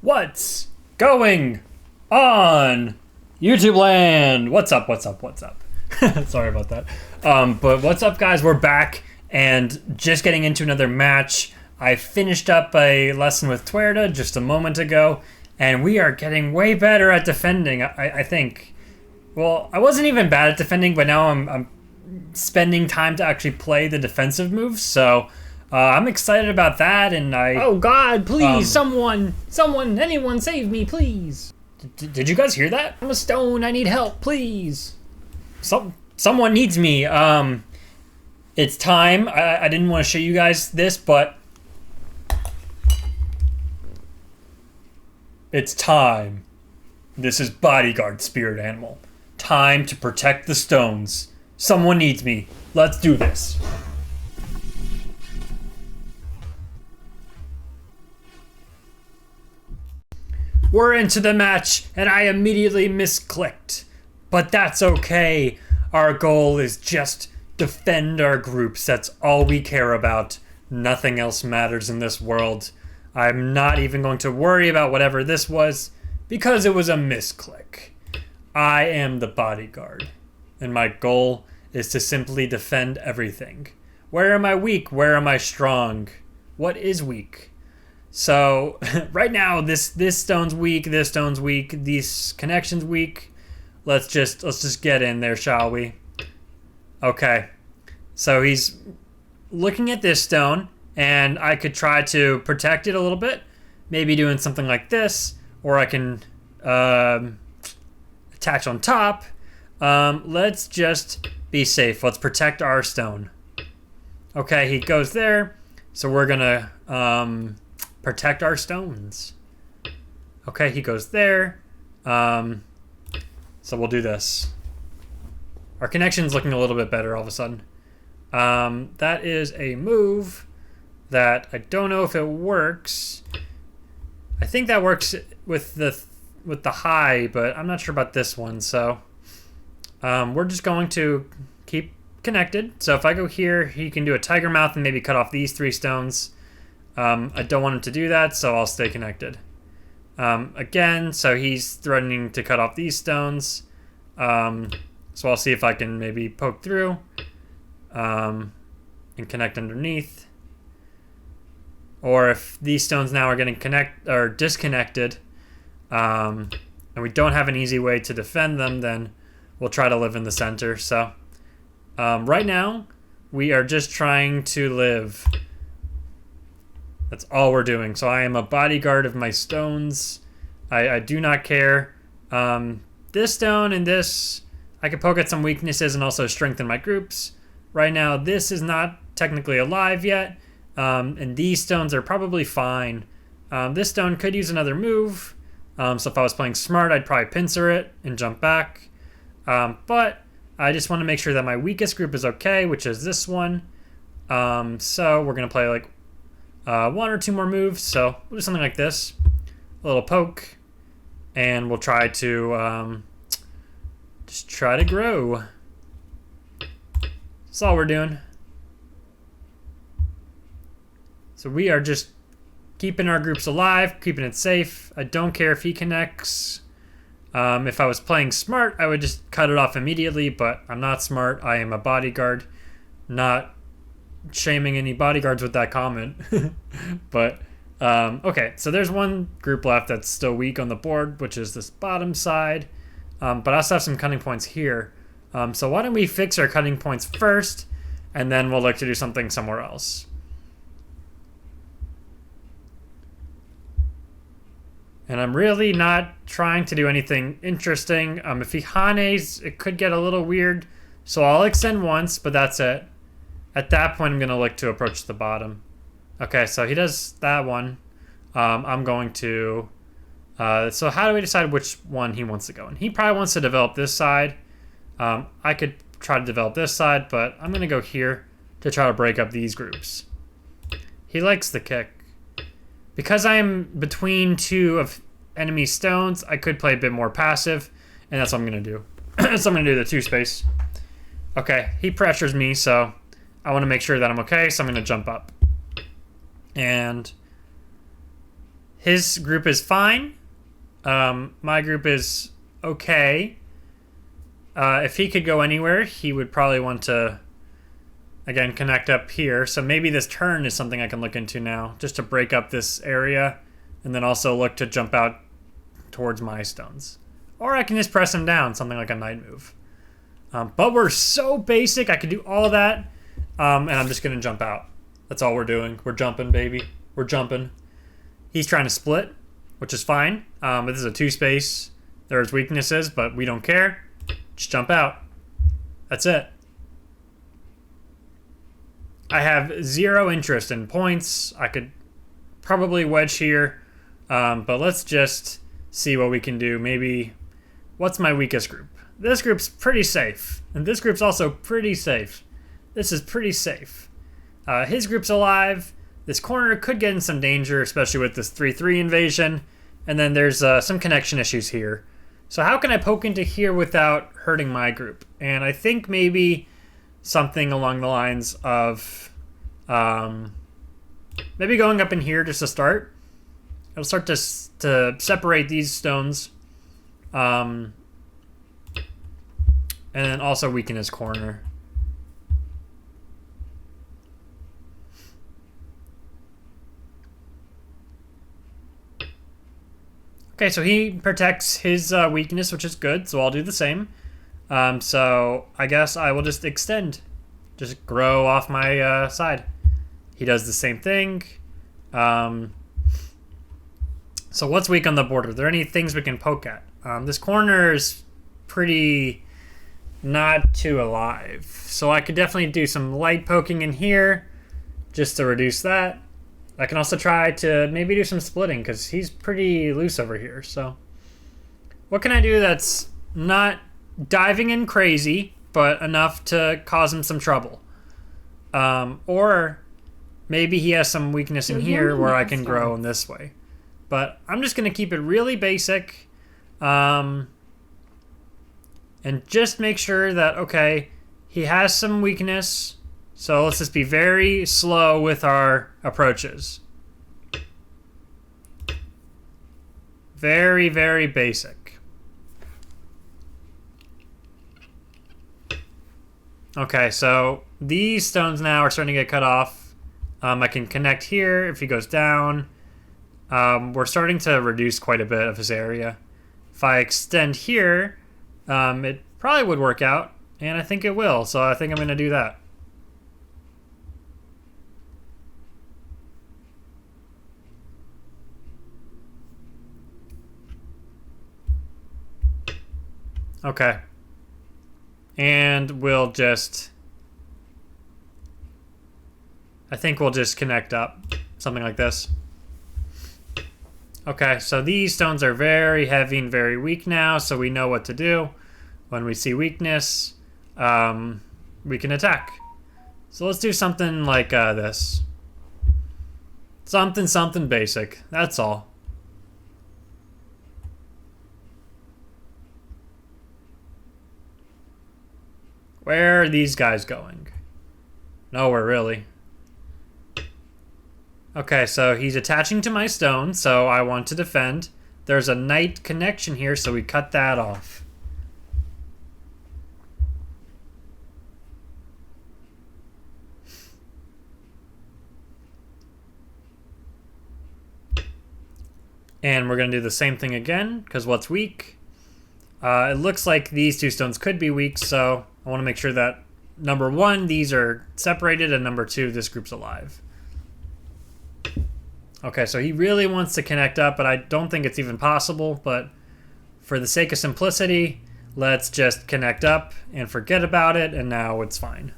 What's going on? YouTube land! What's up, what's up, what's up? Sorry about that. But what's up, guys? We're back and just getting into another match. I finished up a lesson with Tuerta just a moment ago, and we are getting way better at defending, I think. Well, I wasn't even bad at defending, but now I'm spending time to actually play the defensive moves, so I'm excited about that, and Oh God, please, someone, anyone save me, please. Did you guys hear that? I'm a stone, I need help, please. Someone needs me. It's time. I didn't want to show you guys this, but it's time. This is bodyguard spirit animal. Time to protect the stones. Someone needs me. Let's do this. We're into the match, and I immediately misclicked. But that's okay. Our goal is just defend our groups. That's all we care about. Nothing else matters in this world. I'm not even going to worry about whatever this was, because it was a misclick. I am the bodyguard, and my goal is to simply defend everything. Where am I weak? Where am I strong? What is weak? So right now, this stone's weak, this stone's weak, these connections weak. Let's just get in there, shall we? Okay. So he's looking at this stone, and I could try to protect it a little bit, maybe doing something like this, or I can attach on top. Let's just be safe. Let's protect our stone. Okay, he goes there, so we're gonna protect our stones. Okay, he goes there. So we'll do this. Our connection's looking a little bit better all of a sudden. That is a move that I don't know if it works. I think that works with the high, but I'm not sure about this one. So we're just going to keep connected. So if I go here, he can do a tiger mouth and maybe cut off these 3 stones. I don't want him to do that, so I'll stay connected. Again, so he's threatening to cut off these stones. So I'll see if I can maybe poke through and connect underneath. Or if these stones now are getting disconnected, and we don't have an easy way to defend them, then we'll try to live in the center. So right now, we are just trying to live. That's all we're doing. So I am a bodyguard of my stones. I do not care. This stone and this, I could poke at some weaknesses and also strengthen my groups. Right now, this is not technically alive yet. And these stones are probably fine. This stone could use another move. So if I was playing smart, I'd probably pincer it and jump back. But I just want to make sure that my weakest group is okay, which is this one. So we're going to play like 1 or 2 more moves, so we'll do something like this. A little poke, and we'll try to just try to grow. That's all we're doing. So we are just keeping our groups alive, keeping it safe. I don't care if he connects. If I was playing smart, I would just cut it off immediately, but I'm not smart. I am a bodyguard, not shaming any bodyguards with that comment. But okay, so there's one group left that's still weak on the board, which is this bottom side. But I also have some cutting points here. So why don't we fix our cutting points first, and then we'll look to do something somewhere else. And I'm really not trying to do anything interesting. If he hanes, it could get a little weird. So I'll extend once, but that's it. At that point, I'm going to look to approach the bottom. Okay, so he does that one. I'm going to... so how do we decide which one he wants to go in? He probably wants to develop this side. I could try to develop this side, but I'm going to go here to try to break up these groups. He likes the kick. Because I'm between 2 of enemy stones, I could play a bit more passive, and that's what I'm going to do. So I'm going to do the 2 space. Okay, he pressures me, so I want to make sure that I'm okay, so I'm going to jump up. And His group is fine. My group is okay. If he could go anywhere, he would probably want to, again, connect up here. So maybe this turn is something I can look into now, just to break up this area, and then also look to jump out towards my stones. Or I can just press him down, something like a knight move. But we're so basic, I could do all that, and I'm just going to jump out. That's all we're doing. We're jumping, baby. We're jumping. He's trying to split, which is fine. This is a 2-space. There's weaknesses, but we don't care. Just jump out. That's it. I have 0 interest in points. I could probably wedge here, but let's just see what we can do. Maybe, what's my weakest group? This group's pretty safe, and this group's also pretty safe. This is pretty safe. His group's alive. This corner could get in some danger, especially with this 3-3 invasion, and then there's some connection issues here. So how can I poke into here without hurting my group? And I think maybe something along the lines of maybe going up in here just to start. I'll start to separate these stones. And then also weaken his corner. Okay, so he protects his weakness, which is good, so I'll do the same. So I guess I will just extend. Just grow off my side. He does the same thing. So what's weak on the border? Are there any things we can poke at? This corner is pretty not too alive. So I could definitely do some light poking in here just to reduce that. I can also try to maybe do some splitting because he's pretty loose over here. So what can I do that's not diving in crazy, but enough to cause him some trouble? Or maybe he has some weakness in here where I can grow in this way. But I'm just going to keep it really basic. And just make sure that, okay, he has some weakness. So let's just be very slow with our approaches. Very, very basic. Okay, so these stones now are starting to get cut off. I can connect here if he goes down. We're starting to reduce quite a bit of his area. If I extend here, it probably would work out, and I think it will, so I think I'm going to do that. Okay. And we'll just... I think we'll just connect up. Something like this. Okay, so these stones are very heavy and very weak now, so we know what to do. When we see weakness, we can attack. So let's do something like this. Something basic. That's all. Where are these guys going? Nowhere, really. Okay, so he's attaching to my stone, so I want to defend. There's a knight connection here, so we cut that off. And we're going to do the same thing again, because what's weak? It looks like these two stones could be weak, so I want to make sure that, number one, these are separated, and number two, this group's alive. Okay, so he really wants to connect up, but I don't think it's even possible, but for the sake of simplicity, let's just connect up and forget about it, and now it's fine.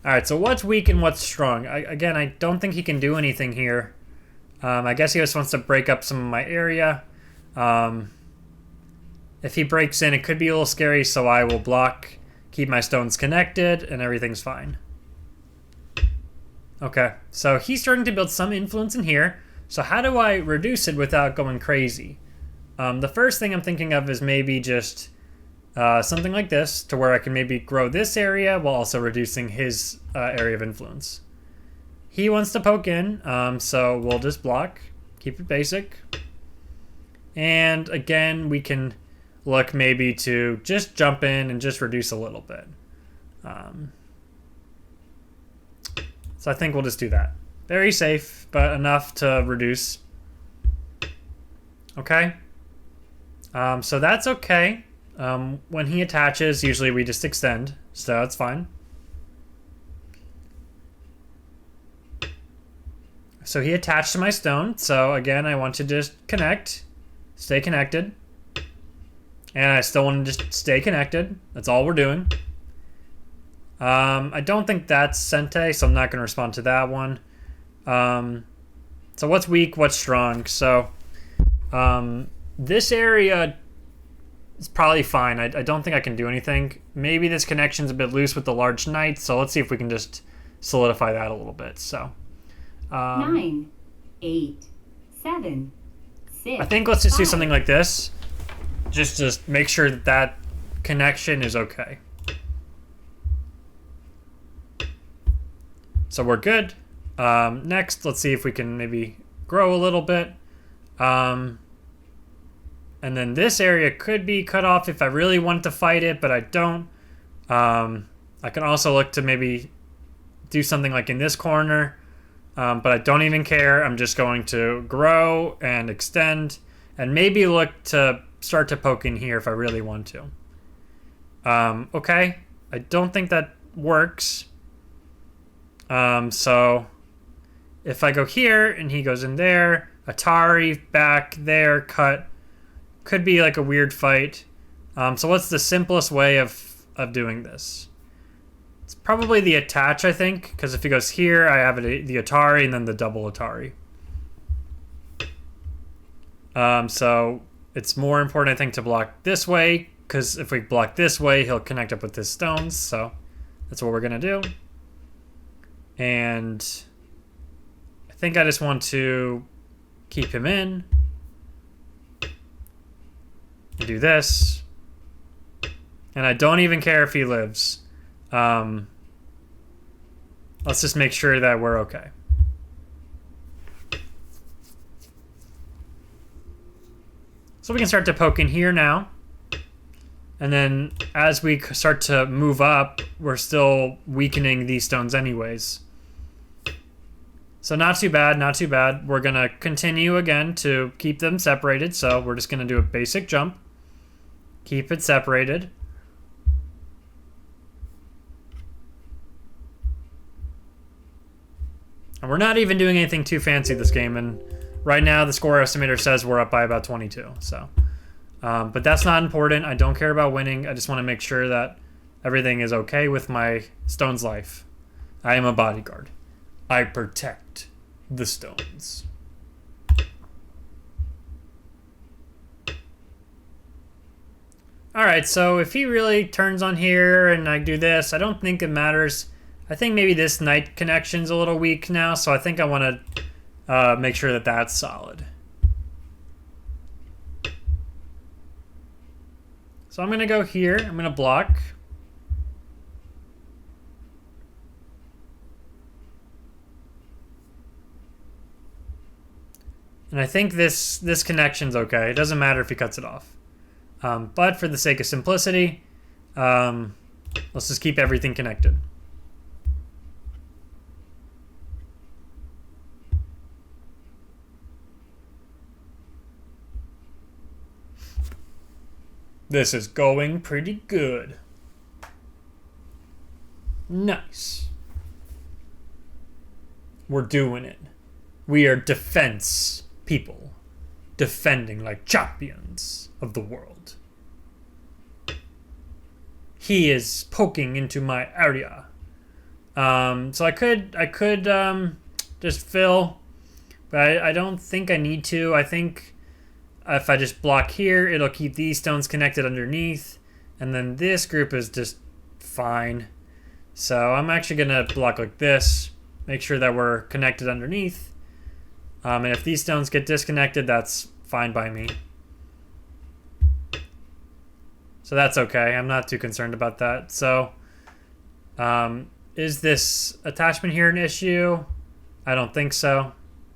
Alright, so what's weak and what's strong? Again, I don't think he can do anything here. I guess he just wants to break up some of my area. If he breaks in, it could be a little scary, so I will block, keep my stones connected, and everything's fine. Okay, so he's starting to build some influence in here. So how do I reduce it without going crazy? The first thing I'm thinking of is maybe just something like this, to where I can maybe grow this area while also reducing his area of influence. he wants to poke in, so we'll just block, keep it basic. And again, we can look maybe to just jump in and just reduce a little bit. So I think we'll just do that. Very safe, but enough to reduce. Okay. So that's okay. When he attaches, usually we just extend, so that's fine. So he attached to my stone, so again, I want to just connect, stay connected. And I still want to just stay connected. That's all we're doing. I don't think that's Sente, so I'm not going to respond to that one. So what's weak, what's strong? So this area is probably fine. I don't think I can do anything. Maybe this connection's a bit loose with the large knight, so let's see if we can just solidify that a little bit. So 9, 8, 7, 6. I think let's just do something like this. Just make sure that that connection is okay. So we're good. Next, let's see if we can maybe grow a little bit. And then this area could be cut off if I really want to fight it, but I don't. I can also look to maybe do something like in this corner, but I don't even care. I'm just going to grow and extend and maybe look to start to poke in here if I really want to. Okay, I don't think that works. So if I go here and he goes in there, Atari back there, cut, could be like a weird fight. So what's the simplest way of doing this? It's probably the attach, I think, because if he goes here, I have the Atari and then the double Atari. So it's more important, I think, to block this way, because if we block this way, he'll connect up with his stones. So that's what we're going to do. And I think I just want to keep him in. And do this. And I don't even care if he lives. Let's just make sure that we're okay. So we can start to poke in here now. And then as we start to move up, we're still weakening these stones anyways. So not too bad, not too bad. We're going to continue again to keep them separated. So we're just going to do a basic jump. Keep it separated. And we're not even doing anything too fancy this game. And right now the score estimator says we're up by about 22. So, but that's not important. I don't care about winning. I just want to make sure that everything is okay with my stone's life. I am a bodyguard. I protect the stones. Alright, so if he really turns on here and I do this, I don't think it matters. I think maybe this knight connection's a little weak now, so I think I want to make sure that that's solid. So I'm going to go here. I'm going to block. And I think this connection's okay. It doesn't matter if he cuts it off. But for the sake of simplicity, let's just keep everything connected. This is going pretty good. Nice. We're doing it. We are defense people. Defending like champions of the world. He is poking into my area. So I could just fill, but I don't think I need to. I think if I just block here, it'll keep these stones connected underneath, and then this group is just fine. So I'm actually gonna block like this, make sure that we're connected underneath. And if these stones get disconnected, that's fine by me. So that's okay. I'm not too concerned about that. So is this attachment here an issue? I don't think so.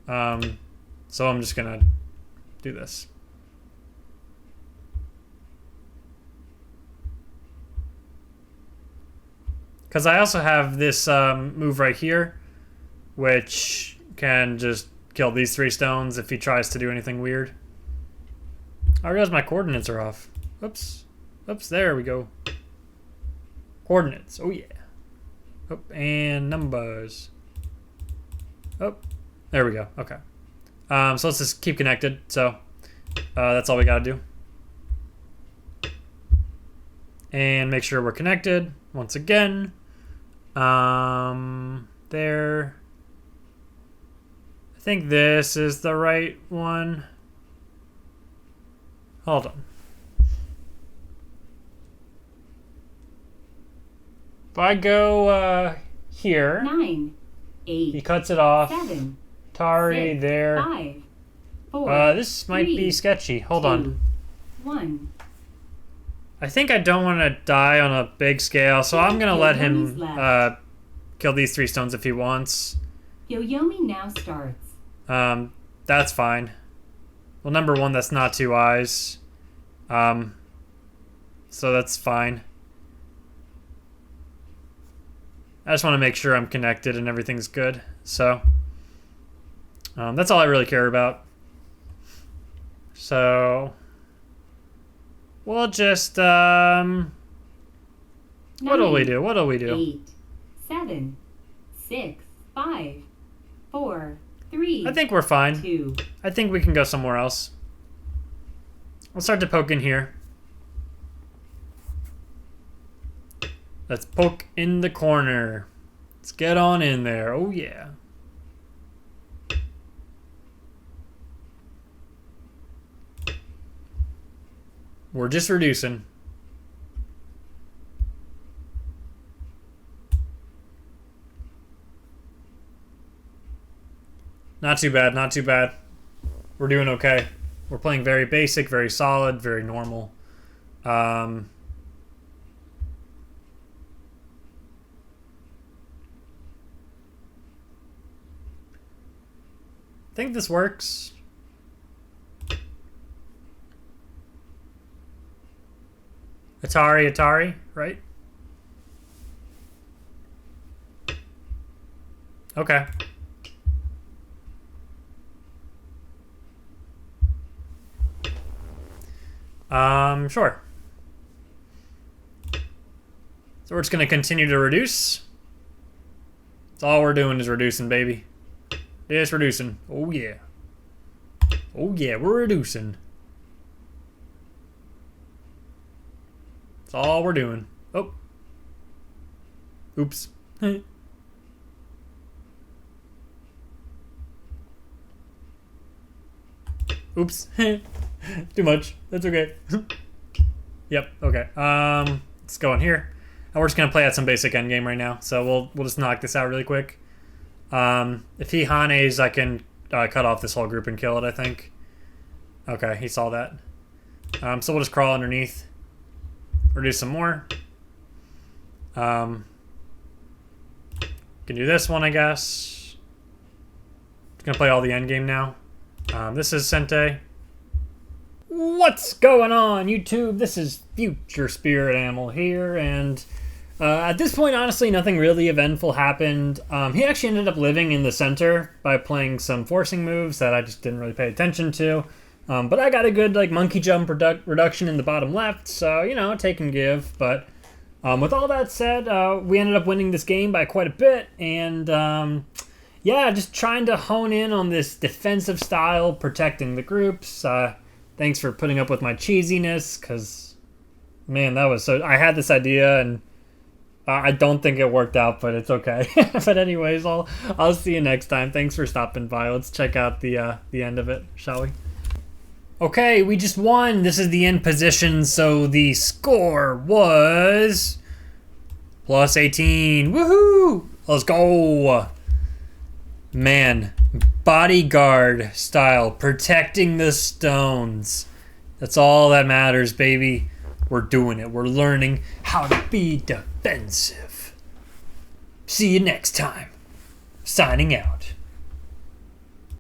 So I'm just gonna do this. Because I also have this move right here, which can just kill these 3 stones if he tries to do anything weird. I realize my coordinates are off. Oops. Oops, there we go. Coordinates. Oh, yeah. Oh, and numbers. Oh, there we go. Okay. So let's just keep connected. So that's all we got to do. And make sure we're connected once again. There. I think this is the right one. Hold on. If I go here, 9, 8. he cuts it off. 7. Tari 6, there. 5, 4. This might 3, be sketchy. Hold 2, on. 1. I think I don't want to die on a big scale, so I'm gonna let him kill these 3 stones if he wants. Yoyomi now starts. That's fine. Well, number 1, that's not 2 eyes. So that's fine. I just want to make sure I'm connected and everything's good. So that's all I really care about. So we'll just what do we do? What do we do? 8, 7, 6, 5, 4, 3. I think we're fine. 2. I think we can go somewhere else. We'll start to poke in here. Let's poke in the corner. Let's get on in there. Oh, yeah. We're just reducing. Not too bad, not too bad. We're doing okay. We're playing very basic, very solid, very normal. I think this works. Atari, right? Okay. Sure. So we're just gonna continue to reduce. That's all we're doing is reducing, baby. Just reducing. Oh yeah. Oh yeah, we're reducing. That's all we're doing. Oh. Oops. Oops. Too much. That's okay. Yep. Okay. Let's go in here. And we're just gonna play at some basic endgame right now. So we'll just knock this out really quick. If he Hanes, I can cut off this whole group and kill it, I think. Okay, he saw that. So we'll just crawl underneath. Or do some more. Can do this one, I guess. Just gonna play all the endgame now. This is Sente. What's going on, YouTube? This is Future Spirit Animal here, and at this point, honestly, nothing really eventful happened. He actually ended up living in the center by playing some forcing moves that I just didn't really pay attention to. But I got a good monkey jump reduction in the bottom left, so, you know, take and give. But with all that said, we ended up winning this game by quite a bit, and yeah, just trying to hone in on this defensive style, protecting the groups. Thanks for putting up with my cheesiness, because, man, that was so... I had this idea, and I don't think it worked out, but it's okay. But anyways, I'll see you next time. Thanks for stopping by. Let's check out the end of it, shall we? Okay, we just won. This is the end position, so the score was plus 18. Woohoo! Let's go. Man, bodyguard style, protecting the stones. That's all that matters, baby. We're doing it. We're learning how to be defensive. See you next time. Signing out.